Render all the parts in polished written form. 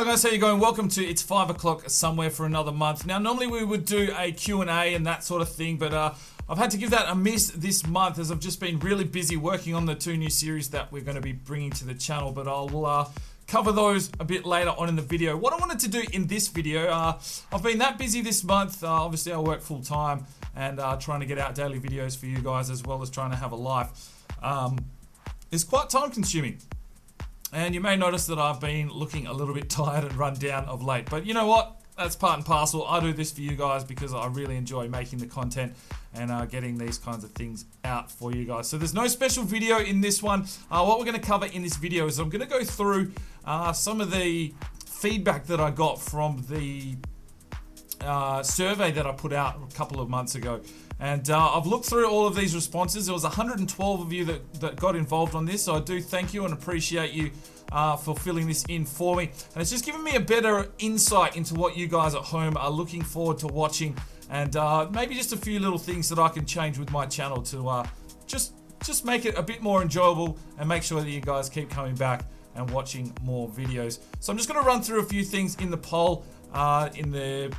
Hi guys, how you going? Welcome to It's 5 o'clock somewhere for another month. Now, normally we would do a Q&A and that sort of thing, but I've had to give that a miss this month as I've just been really busy working on the two new series that we're going to be bringing to the channel, but I'll cover those a bit later on in the video. What I wanted to do in this video, I've been that busy this month. Obviously I work full time and trying to get out daily videos for you guys as well as trying to have a life. It's quite time consuming. And you may notice that I've been looking a little bit tired and run down of late. But you know what? That's part and parcel. I do this for you guys because I really enjoy making the content and getting these kinds of things out for you guys. So there's no special video in this one. What we're going to cover in this video is I'm going to go through some of the feedback that I got from the survey that I put out a couple of months ago. And I've looked through all of these responses. There was 112 of you that got involved on this, so I do thank you and appreciate you for filling this in for me. And it's just given me a better insight into what you guys at home are looking forward to watching, and maybe just a few little things that I can change with my channel to just make it a bit more enjoyable and make sure that you guys keep coming back and watching more videos. So I'm just going to run through a few things in the poll, in the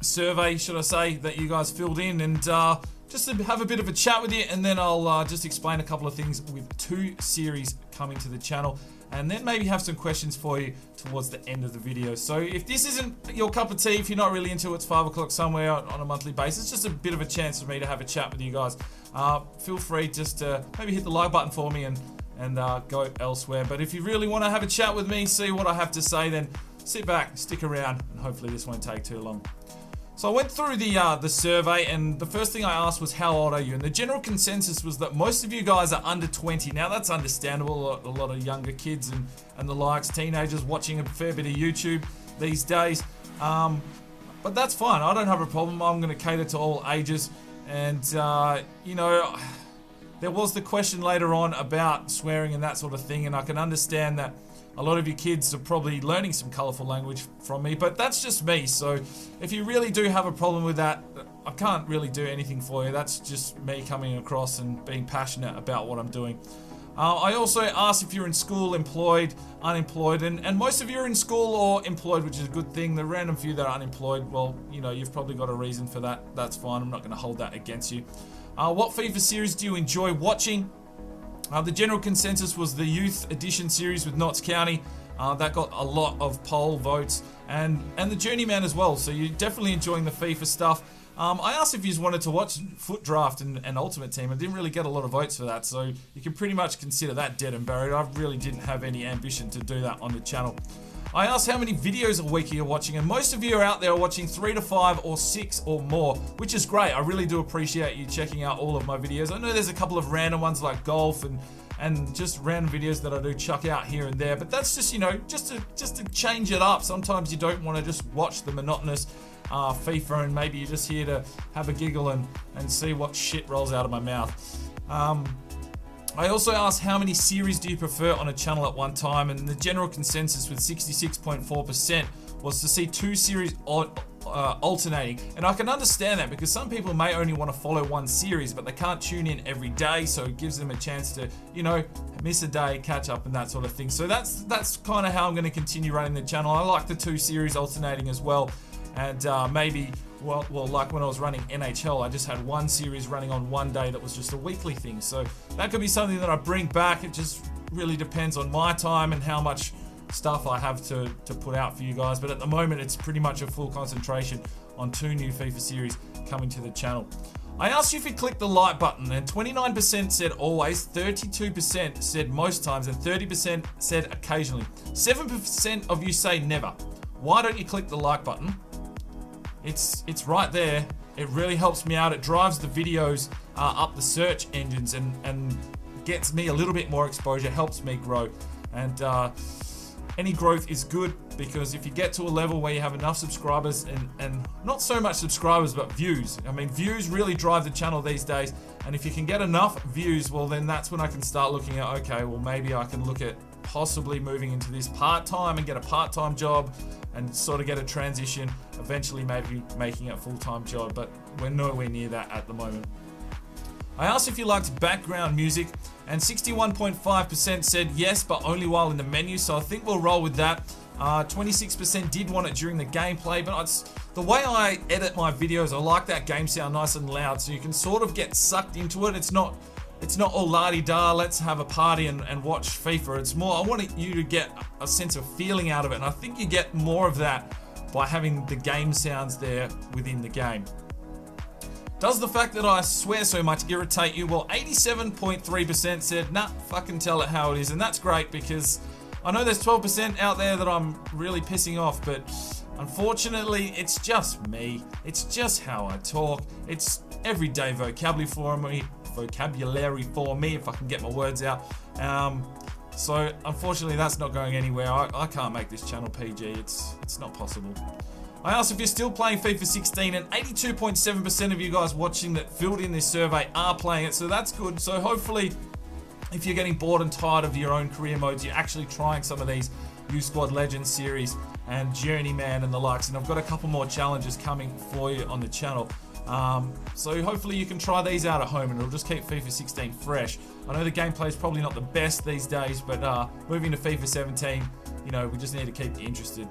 survey, should I say, that you guys filled in, and just to have a bit of a chat with you, and then I'll just explain a couple of things with two series coming to the channel, and then maybe have some questions for you towards the end of the video. So if this isn't your cup of tea, if you're not really into It's 5 o'clock somewhere on a monthly basis, just a bit of a chance for me to have a chat with you guys. Feel free just to maybe hit the like button for me and go elsewhere. But if you really want to have a chat with me, see what I have to say, then sit back, stick around, and hopefully this won't take too long. So I went through the survey, and the first thing I asked was, how old are you? And the general consensus was that most of you guys are under 20. Now that's understandable, a lot of younger kids and the likes, teenagers watching a fair bit of YouTube these days. But that's fine, I don't have a problem. I'm going to cater to all ages. And, you know, there was the question later on about swearing and that sort of thing, and I can understand that a lot of you kids are probably learning some colourful language from me, but that's just me. So if you really do have a problem with that, I can't really do anything for you. That's just me coming across and being passionate about what I'm doing. I also asked if you're in school, employed, unemployed, and most of you are in school or employed, which is a good thing. The random few that are unemployed, well, you know, you've probably got a reason for that. That's fine. I'm not going to hold that against you. What FIFA series do you enjoy watching? The general consensus was the Youth Edition series with Notts County. That got a lot of poll votes, and the Journeyman as well. So you're definitely enjoying the FIFA stuff. I asked if you wanted to watch Foot Draft and Ultimate Team. I didn't really get a lot of votes for that, so you can pretty much consider that dead and buried. I really didn't have any ambition to do that on the channel. I asked how many videos a week you're watching, and most of you are out there watching 3 to 5 or 6 or more, which is great. I really do appreciate you checking out all of my videos. I know there's a couple of random ones like golf and just random videos that I do chuck out here and there, but that's just, you know, just to change it up. Sometimes you don't want to just watch the monotonous FIFA, and maybe you're just here to have a giggle and see what shit rolls out of my mouth. I also asked how many series do you prefer on a channel at one time, and the general consensus with 66.4% was to see 2 series alternating. And I can understand that because some people may only want to follow one series, but they can't tune in every day, so it gives them a chance to, you know, miss a day, catch up and that sort of thing. So that's kind of how I'm going to continue running the channel. I like the 2 series alternating as well, and maybe well, like when I was running NHL, I just had one series running on one day that was just a weekly thing. So that could be something that I bring back. It just really depends on my time and how much stuff I have to put out for you guys. But at the moment, it's pretty much a full concentration on 2 new FIFA series coming to the channel. I asked you if you click the like button, and 29% said always, 32% said most times, and 30% said occasionally. 7% of you say never. Why don't you click the like button? It's right there. It really helps me out. It drives the videos up the search engines and gets me a little bit more exposure, helps me grow. And any growth is good, because if you get to a level where you have enough subscribers and not so much subscribers but views. I mean, views really drive the channel these days, and if you can get enough views, well then that's when I can start looking at, okay, well maybe I can look at possibly moving into this part-time and get a part-time job and sort of get a transition, eventually maybe making it a full-time job, but we're nowhere near that at the moment. I asked if you liked background music, and 61.5% said yes, but only while in the menu, so I think we'll roll with that. 26% did want it during the gameplay, but the way I edit my videos, I like that game sound nice and loud, so you can sort of get sucked into it. It's not all la-di-da, let's have a party and watch FIFA. It's more, I want you to get a sense of feeling out of it, and I think you get more of that by having the game sounds there within the game. Does the fact that I swear so much irritate you? Well, 87.3% said, nah, fucking tell it how it is. And that's great, because I know there's 12% out there that I'm really pissing off, but unfortunately, it's just me. It's just how I talk. It's everyday vocabulary for me, if I can get my words out. So unfortunately, that's not going anywhere. I can't make this channel PG. It's not possible. I asked if you're still playing FIFA 16, and 82.7% of you guys watching that filled in this survey are playing it, so that's good. So hopefully, if you're getting bored and tired of your own career modes, you're actually trying some of these U Squad Legends series and Journeyman and the likes, and I've got a couple more challenges coming for you on the channel. So hopefully you can try these out at home, and it'll just keep FIFA 16 fresh. I know the gameplay is probably not the best these days, but moving to FIFA 17, you know, we just need to keep you interested.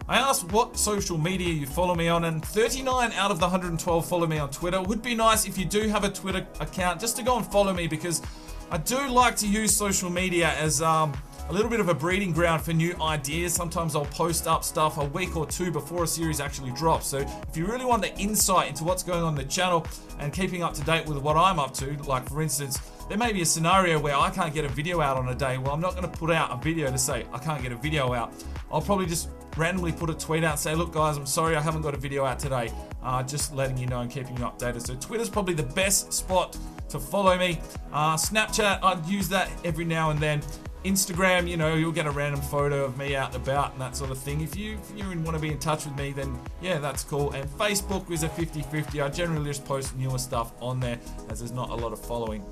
I asked what social media you follow me on, and 39 out of the 112 follow me on Twitter. It would be nice if you do have a Twitter account just to go and follow me, because I do like to use social media as a little bit of a breeding ground for new ideas. Sometimes I'll post up stuff a week or two before a series actually drops. So if you really want the insight into what's going on in the channel and keeping up to date with what I'm up to, like for instance, there may be a scenario where I can't get a video out on a day. Well, I'm not going to put out a video to say I can't get a video out. I'll probably just randomly put a tweet out and say, look guys, I'm sorry I haven't got a video out today. Just letting you know and keeping you updated. So Twitter's probably the best spot to follow me. Snapchat, I'd use that every now and then. Instagram, you know, you'll get a random photo of me out and about and that sort of thing. If you want to be in touch with me, then yeah, that's cool. And Facebook is a 50-50. I generally just post newer stuff on there, as there's not a lot of following.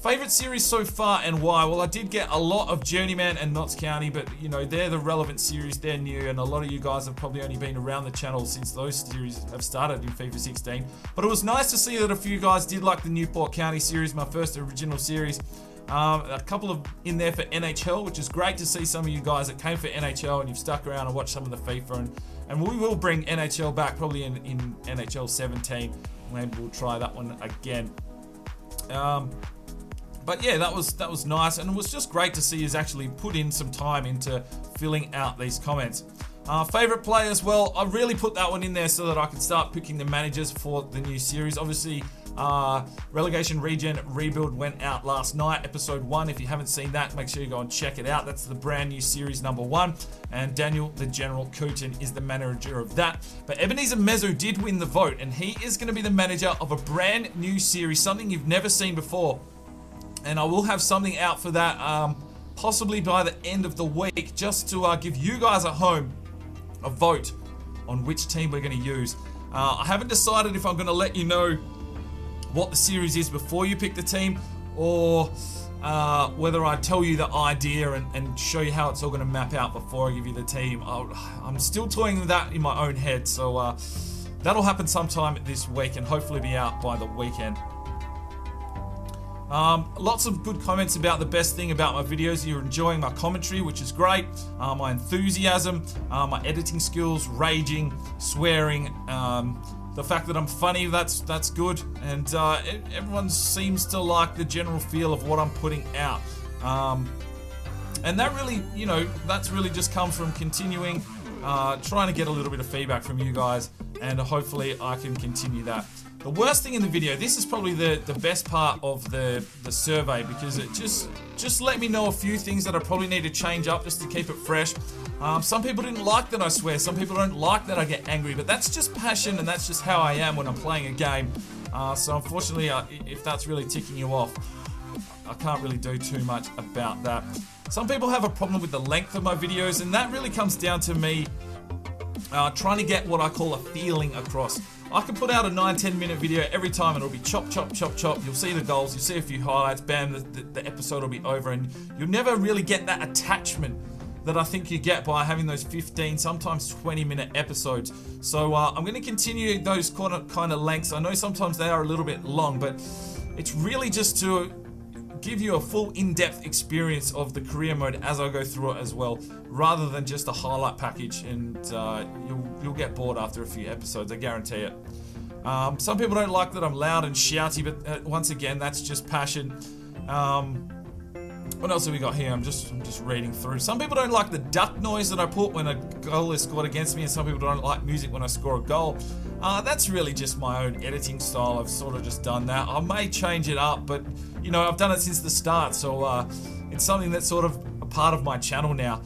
Favorite series so far and why? Well, I did get a lot of Journeyman and Notts County, but you know, they're the relevant series, they're new, and a lot of you guys have probably only been around the channel since those series have started in FIFA 16. But it was nice to see that a few guys did like the Newport County series, my first original series. A couple of in there for NHL, which is great to see some of you guys that came for NHL and you've stuck around and watched some of the FIFA, and we will bring NHL back probably in NHL 17, and we'll try that one again. But yeah, that was nice, and it was just great to see us actually put in some time into filling out these comments. Favorite players, well, I really put that one in there so that I could start picking the managers for the new series. Obviously, Relegation Regen Rebuild went out last night, episode 1. If you haven't seen that, make sure you go and check it out. That's the brand new series number 1, and Daniel the General Cooten is the manager of that. But Ebenezer Mezzo did win the vote, and he is going to be the manager of a brand new series, something you've never seen before. And I will have something out for that possibly by the end of the week, just to give you guys at home a vote on which team we're going to use. I haven't decided if I'm going to let you know what the series is before you pick the team, or whether I tell you the idea and show you how it's all going to map out before I give you the team. I'm still toying with that in my own head, so that'll happen sometime this week and hopefully be out by the weekend. Lots of good comments about the best thing about my videos. You're enjoying my commentary, which is great. My enthusiasm, my editing skills, raging, swearing, the fact that I'm funny, that's good. And everyone seems to like the general feel of what I'm putting out. And that really, you know, that's really just come from continuing, trying to get a little bit of feedback from you guys, and hopefully I can continue that. The worst thing in the video, this is probably the best part of the survey, because it just let me know a few things that I probably need to change up just to keep it fresh. Some people didn't like that I swear, some people don't like that I get angry, but that's just passion and that's just how I am when I'm playing a game. So unfortunately, if that's really ticking you off, I can't really do too much about that. Some people have a problem with the length of my videos, and that really comes down to me trying to get what I call a feeling across. I can put out a 9-10 minute video every time and it'll be chop, chop, chop, chop. You'll see the goals, you'll see a few highlights, bam, the episode will be over, and you'll never really get that attachment that I think you get by having those 15, sometimes 20-minute episodes. So I'm going to continue those kind of lengths. I know sometimes they are a little bit long, but it's really just to give you a full in-depth experience of the career mode as I go through it as well, rather than just a highlight package, and you'll get bored after a few episodes, I guarantee it. Some people don't like that I'm loud and shouty, but once again, that's just passion. What else have we got here? I'm just reading through. Some people don't like the duck noise that I put when a goal is scored against me, and some people don't like music when I score a goal. That's really just my own editing style. I've sort of just done that. I may change it up, but you know, I've done it since the start, so it's something that's sort of a part of my channel now.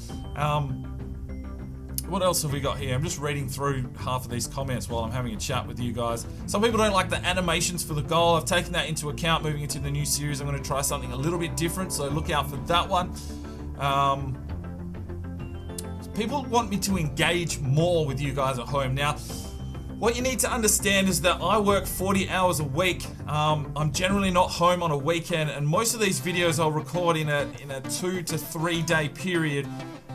What else have we got here? I'm just reading through half of these comments while I'm having a chat with you guys. Some people don't like the animations for the goal. I've taken that into account moving into the new series. I'm going to try something a little bit different, so look out for that one. People want me to engage more with you guys at home. Now, what you need to understand is that I work 40 hours a week. I'm generally not home on a weekend, and most of these videos I'll record in a 2 to 3 day period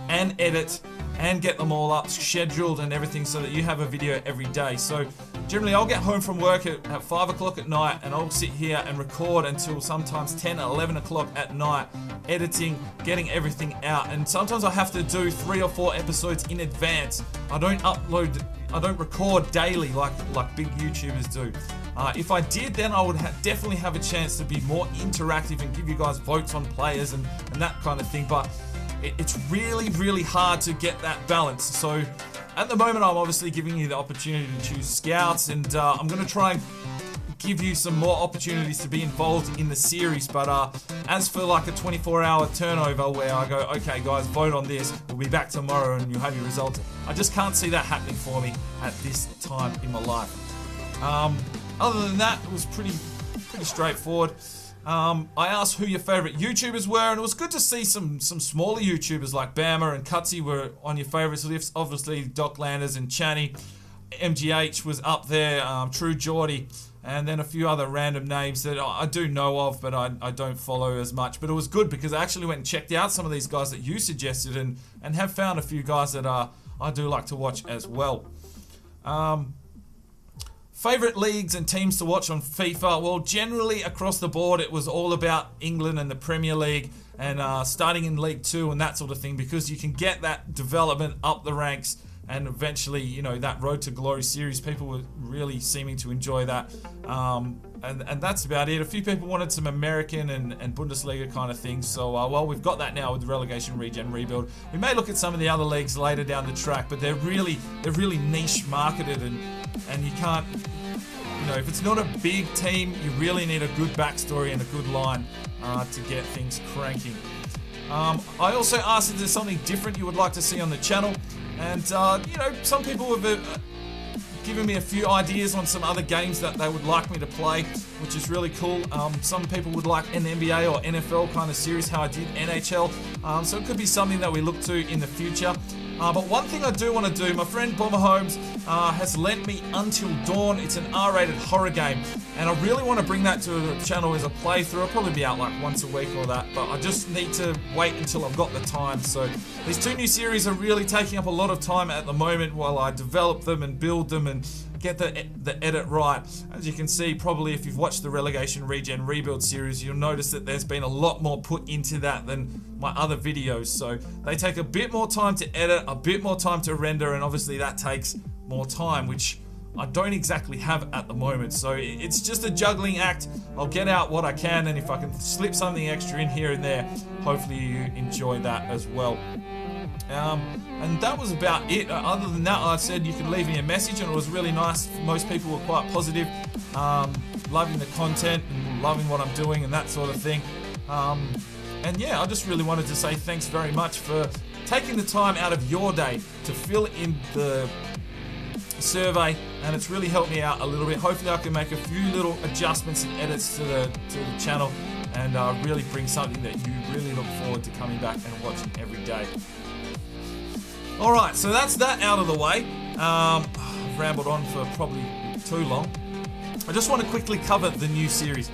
and edit and get them all up, scheduled and everything, so that you have a video every day. So generally I'll get home from work at 5 o'clock at night, and I'll sit here and record until sometimes 10 or 11 o'clock at night, editing, getting everything out. And sometimes I have to do 3 or 4 episodes in advance. I don't record daily like big YouTubers do. If I did, then I would definitely have a chance to be more interactive and give you guys votes on players and that kind of thing. But it's really, really hard to get that balance. So at the moment, I'm obviously giving you the opportunity to choose scouts, and I'm going to try and give you some more opportunities to be involved in the series. But as for like a 24-hour turnover where I go, okay guys, vote on this, we'll be back tomorrow and you'll have your results, I just can't see that happening for me at this time in my life. Other than that, it was pretty straightforward. I asked who your favorite YouTubers were, and it was good to see some smaller YouTubers like Bama and Cutsy were on your favorites lists. Obviously, Docklanders and Channy. MGH was up there, True Geordie, and then a few other random names that I do know of, but I don't follow as much. But it was good because I actually went and checked out some of these guys that you suggested, and have found a few guys that I do like to watch as well. Favorite leagues and teams to watch on FIFA? Well, generally across the board, it was all about England and the Premier League, and starting in League 2 and that sort of thing, because you can get that development up the ranks, and eventually, you know, that Road to Glory series, people were really seeming to enjoy that. And that's about it. A few people wanted some American and Bundesliga kind of things. So, well, we've got that now with the relegation, regen, rebuild. We may look at some of the other leagues later down the track, but they're really niche marketed, and you can't, you know, if it's not a big team, you really need a good backstory and a good line to get things cranking. I also asked if there's something different you would like to see on the channel, and you know, some people have given me a few ideas on some other games that they would like me to play, which is really cool. Some people would like an NBA or NFL kind of series, how I did NHL, so it could be something that we look to in the future. But one thing I do want to do, my friend Bomber Holmes has lent me Until Dawn. It's an R-rated horror game, and I really want to bring that to the channel as a playthrough. I'll probably be out like once a week or that, but I just need to wait until I've got the time. So these 2 new series are really taking up a lot of time at the moment while I develop them and build them and get the edit right. As you can see, probably if you've watched the Relegation, Regen, Rebuild series, you'll notice that there's been a lot more put into that than my other videos. So they take a bit more time to edit, a bit more time to render, and obviously that takes more time, which I don't exactly have at the moment. So it's just a juggling act. I'll get out what I can, and if I can slip something extra in here and there, hopefully you enjoy that as well. And that was about it. Other than that, I said you could leave me a message, and it was really nice. Most people were quite positive, loving the content and loving what I'm doing and that sort of thing. And yeah, I just really wanted to say thanks very much for taking the time out of your day to fill in the survey, and it's really helped me out a little bit. Hopefully I can make a few little adjustments and edits to the channel, and really bring something that you really look forward to coming back and watching every day. Alright, so that's that out of the way. I've rambled on for probably too long. I just want to quickly cover the new series.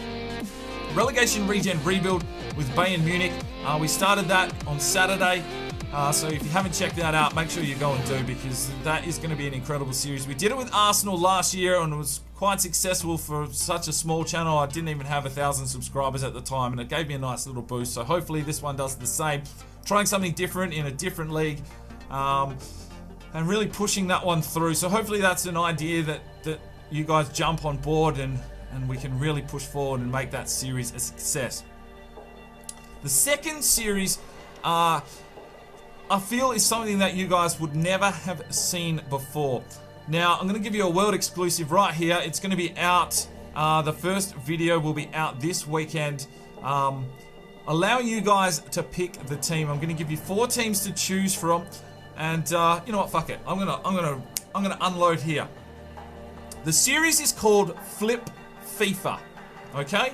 Relegation, Regen, Rebuild with Bayern Munich. We started that on Saturday. So if you haven't checked that out, make sure you go and do, because that is going to be an incredible series. We did it with Arsenal last year, and it was quite successful for such a small channel. I didn't even have 1,000 subscribers at the time, and it gave me a nice little boost. So hopefully this one does the same. Trying something different in a different league, and really pushing that one through. So hopefully that's an idea that you guys jump on board, and we can really push forward and make that series a success. The second series, I feel, is something that you guys would never have seen before. Now, I'm going to give you a world exclusive right here. It's going to be out, the first video will be out this weekend, allowing you guys to pick the team. I'm going to give you 4 teams to choose from, and you know what, fuck it. I'm gonna unload here. The series is called Flip FIFA, okay?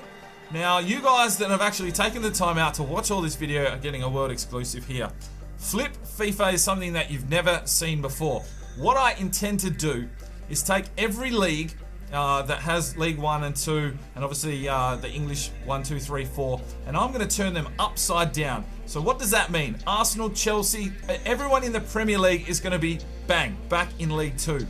Now, you guys that have actually taken the time out to watch all this video are getting a world exclusive here. Flip FIFA is something that you've never seen before. What I intend to do is take every league that has League 1 and 2, and obviously the English 1, 2, 3, 4, and I'm going to turn them upside down. So what does that mean? Arsenal, Chelsea, everyone in the Premier League is going to be, bang, back in League 2.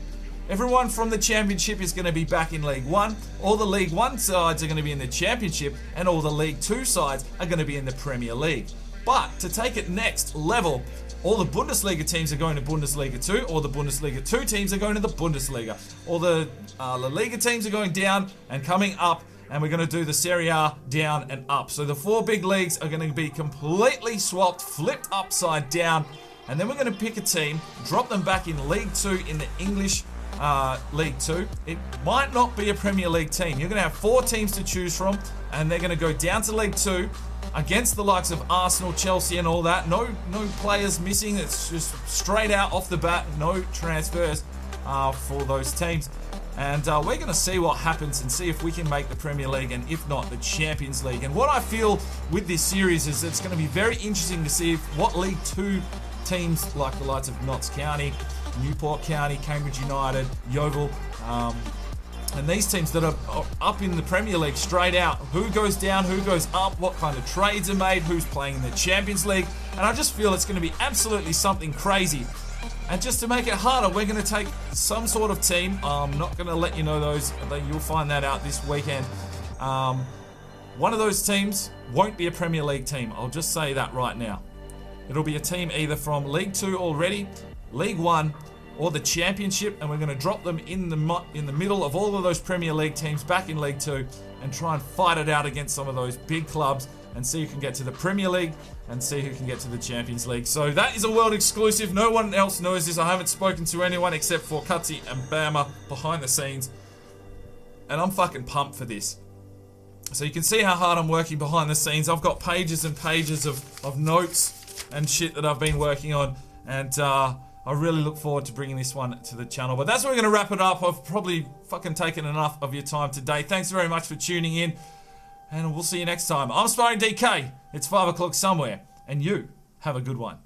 Everyone from the Championship is going to be back in League 1. All the League 1 sides are going to be in the Championship, and all the League 2 sides are going to be in the Premier League. But to take it next level, all the Bundesliga teams are going to Bundesliga 2, or the Bundesliga 2 teams are going to the Bundesliga. All the La Liga teams are going down and coming up, and we're going to do the Serie A down and up. So the 4 big leagues are going to be completely swapped, flipped upside down, and then we're going to pick a team, drop them back in League 2 in the English League 2. It might not be a Premier League team. You're going to have 4 teams to choose from, and they're going to go down to League 2 against the likes of Arsenal, Chelsea and all that. No players missing. It's just straight out off the bat. No transfers for those teams. And we're going to see what happens and see if we can make the Premier League, and if not, the Champions League. And what I feel with this series is it's going to be very interesting to see what League 2 teams, like the likes of Notts County, Newport County, Cambridge United, Yeovil, and these teams that are up in the Premier League straight out, who goes down, who goes up, what kind of trades are made, who's playing in the Champions League, and I just feel it's going to be absolutely something crazy. And just to make it harder, we're going to take some sort of team. I'm not going to let you know those, you'll find that out this weekend. One of those teams won't be a Premier League team, I'll just say that right now. It'll be a team either from League 2 already, League 1, or the Championship, and we're going to drop them in the middle of all of those Premier League teams back in League 2 and try and fight it out against some of those big clubs and see who can get to the Premier League and see who can get to the Champions League. So that is a world exclusive. No one else knows this. I haven't spoken to anyone except for Cutsy and Bama behind the scenes, and I'm fucking pumped for this. So you can see how hard I'm working behind the scenes. I've got pages and pages of notes and shit that I've been working on, and I really look forward to bringing this one to the channel. But that's where we're going to wrap it up. I've probably fucking taken enough of your time today. Thanks very much for tuning in, and we'll see you next time. I'm Sparring DK. It's 5 o'clock somewhere, and you have a good one.